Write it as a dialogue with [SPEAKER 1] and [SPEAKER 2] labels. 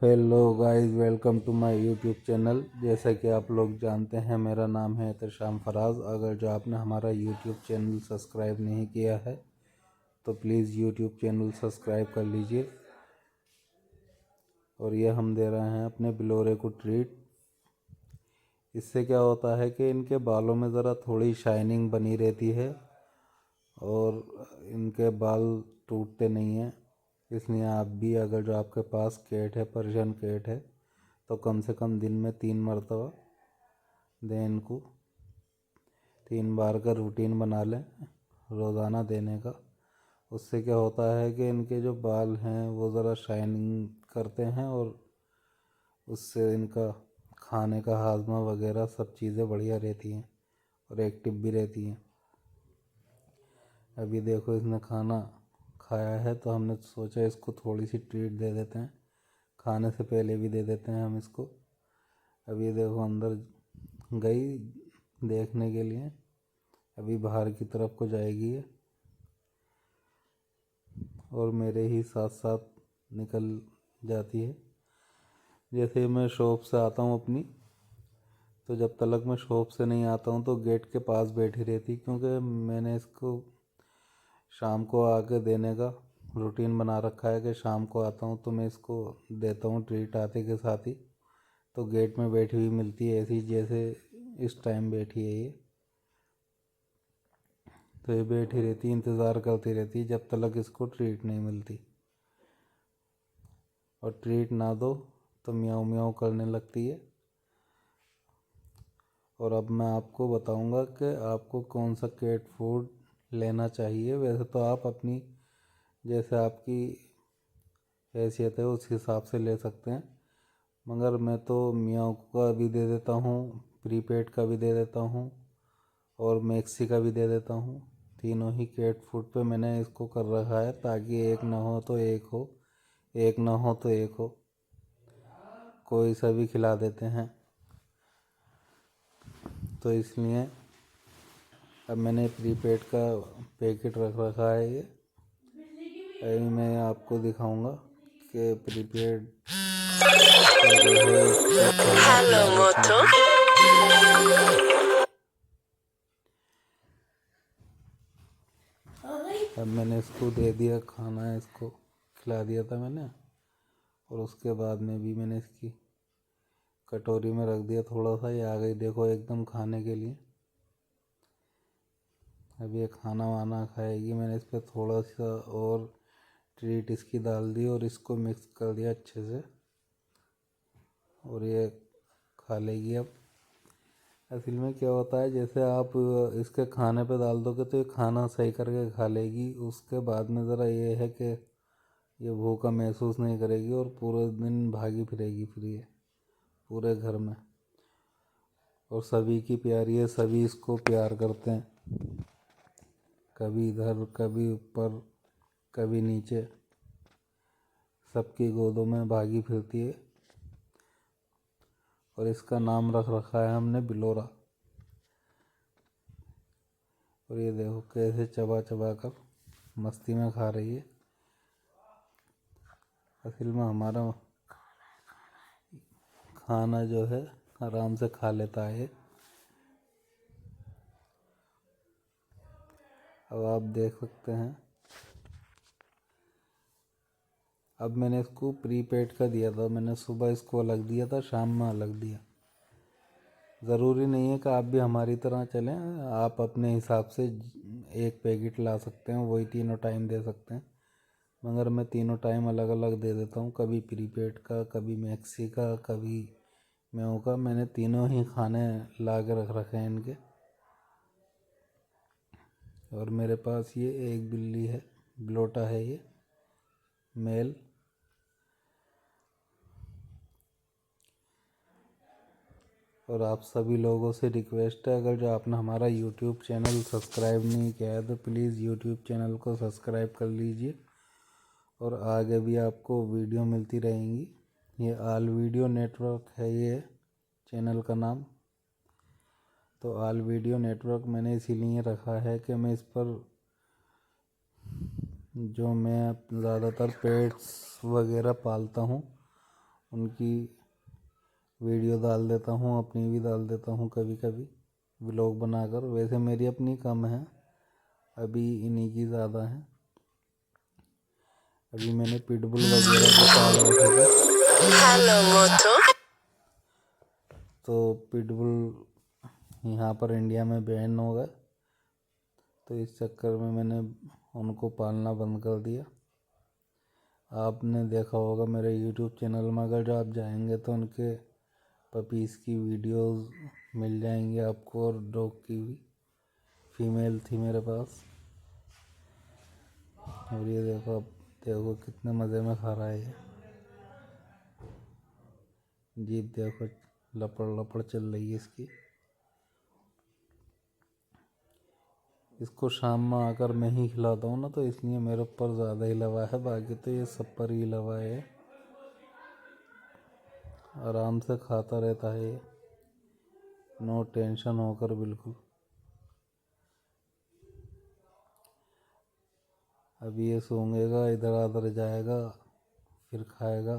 [SPEAKER 1] Hello guys, welcome to my YouTube channel. जैसा कि आप लोग जानते हैं, मेरा नाम है एहतशाम फराज। अगर जो आपने हमारा यूट्यूब चैनल सब्सक्राइब नहीं किया है तो प्लीज़ यूट्यूब चैनल सब्सक्राइब कर लीजिए। और ये हम दे रहे हैं अपने बिलोरे को ट्रीट। इससे क्या होता है कि इनके बालों में ज़रा थोड़ी शाइनिंग बनी रहती है और इनके बाल टूटते नहीं हैं। इसलिए आप भी, अगर जो आपके पास कैट है, पर्शियन कैट है, तो कम से कम दिन में 3 मरतबा दें इनको। 3 बार का रूटीन बना लें रोज़ाना देने का। उससे क्या होता है कि इनके जो बाल हैं वो ज़रा शाइनिंग करते हैं और उससे इनका खाने का हाजमा वगैरह सब चीज़ें बढ़िया रहती हैं और एक्टिव भी रहती हैं। अभी देखो, इसने खाना खाया है तो हमने सोचा इसको थोड़ी सी ट्रीट दे देते हैं। खाने से पहले भी दे देते हैं हम इसको। अभी देखो अंदर गई देखने के लिए, अभी बाहर की तरफ को जाएगी ये और मेरे ही साथ साथ निकल जाती है। जैसे मैं शॉप से आता हूँ अपनी, तो जब तक मैं शॉप से नहीं आता हूँ तो गेट के पास बैठी रहती, क्योंकि मैंने इसको शाम को आके देने का रूटीन बना रखा है कि शाम को आता हूँ तो मैं इसको देता हूँ ट्रीट आते के साथ ही। तो गेट में बैठी हुई मिलती है, ऐसी जैसे इस टाइम बैठी है ये। तो ये बैठी रहती, इंतज़ार करती रहती जब तक इसको ट्रीट नहीं मिलती। और ट्रीट ना दो तो म्याऊं म्याऊं करने लगती है। और अब मैं आपको बताऊंगा कि आपको कौन सा कैट फूड लेना चाहिए। वैसे तो आप अपनी, जैसे आपकी हैसियत है उस हिसाब से ले सकते हैं, मगर मैं तो म्याऊं का भी दे देता हूँ, प्रीपेड का भी दे देता हूँ और मैक्सी का भी दे देता हूँ। तीनों ही कैट फूड पे मैंने इसको कर रखा है, ताकि एक ना हो तो एक हो, एक ना हो तो एक हो, कोई सा भी खिला देते हैं। तो इसलिए अब मैंने प्रीपेड का पैकेट रख रखा है ये। अभी मैं आपको दिखाऊंगा कि प्रीपेड का जो है इसको खाना खिला देते हैं। अब मैंने इसको दे दिया खाना, इसको खिला दिया था मैंने। और उसके बाद में भी मैंने इसकी कटोरी में रख दिया थोड़ा सा। ये आ गई देखो एकदम खाने के लिए। अब ये खाना वाना खाएगी। मैंने इस पर थोड़ा सा और ट्रीट इसकी डाल दी और इसको मिक्स कर दिया अच्छे से, और ये खा लेगी। अब असल में क्या होता है, जैसे आप इसके खाने पे डाल दोगे तो ये खाना सही करके खा लेगी। उसके बाद में ज़रा ये है कि ये भूखा महसूस नहीं करेगी और पूरे दिन भागी फिरेगी फिर ये पूरे घर में। और सभी की प्यारी है, सभी इसको प्यार करते हैं, कभी इधर कभी ऊपर कभी नीचे, सबकी गोदों में भागी फिरती है। और इसका नाम रख रखा है हमने बिलोरा। और ये देखो कैसे चबा चबा कर मस्ती में खा रही है। असल में हमारा खाना जो है आराम से खा लेता है। अब आप देख सकते हैं, अब मैंने इसको प्रीपेड का दिया था। मैंने सुबह इसको अलग दिया था, शाम में अलग दिया। ज़रूरी नहीं है कि आप भी हमारी तरह चलें। आप अपने हिसाब से एक पैकेट ला सकते हैं, वही तीनों टाइम दे सकते हैं। मगर मैं तीनों टाइम अलग अलग दे देता हूँ, कभी प्रीपेड का, कभी मैक्सी का, कभी म्याऊ का। मैंने तीनों ही खाने ला के रख रखे हैं इनके। और मेरे पास ये एक बिल्ली है, ब्लोटा है ये, मेल। और आप सभी लोगों से रिक्वेस्ट है, अगर जो आपने हमारा यूट्यूब चैनल सब्सक्राइब नहीं किया है तो प्लीज़ यूट्यूब चैनल को सब्सक्राइब कर लीजिए। और आगे भी आपको वीडियो मिलती रहेंगी। ये आल वीडियो नेटवर्क है ये चैनल का नाम। तो आल वीडियो नेटवर्क मैंने इसीलिए रखा है कि मैं इस पर जो मैं ज़्यादातर पेट्स वगैरह पालता हूँ उनकी वीडियो डाल देता हूँ, अपनी भी डाल देता हूँ कभी कभी व्लॉग बनाकर। वैसे मेरी अपनी कम है, अभी इन्हीं की ज़्यादा है। अभी मैंने पिटबुल वगैरह भी पाल रखे थे, तो पिटबुल यहाँ पर इंडिया में बैन हो गए, तो इस चक्कर में मैंने उनको पालना बंद कर दिया। आपने देखा होगा मेरे यूट्यूब चैनल में, अगर आप जाएंगे तो उनके पपीज़ की वीडियोस मिल जाएंगी आपको, और डॉग की भी। फीमेल थी मेरे पास, और ये देखो, अब देखो कितने मज़े में खा रहा है ये। जीभ देखो, लपड़ लपड़ चल रही है इसकी। इसको शाम में आकर मैं ही खिलाता हूँ ना, तो इसलिए मेरे ऊपर ज़्यादा ही लवा है, बाकी तो ये सब पर ही लवा है। आराम से खाता रहता है ये, नो टेंशन होकर बिल्कुल। अभी ये सूंघेगा, इधर उधर जाएगा, फिर खाएगा।